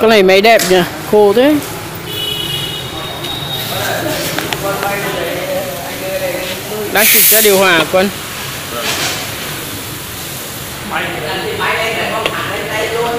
Cái này máy đẹp nhỉ, khô thế. Đang chỉnh ra điều hòa Quân. Máy lên để không thẳng lên đây luôn.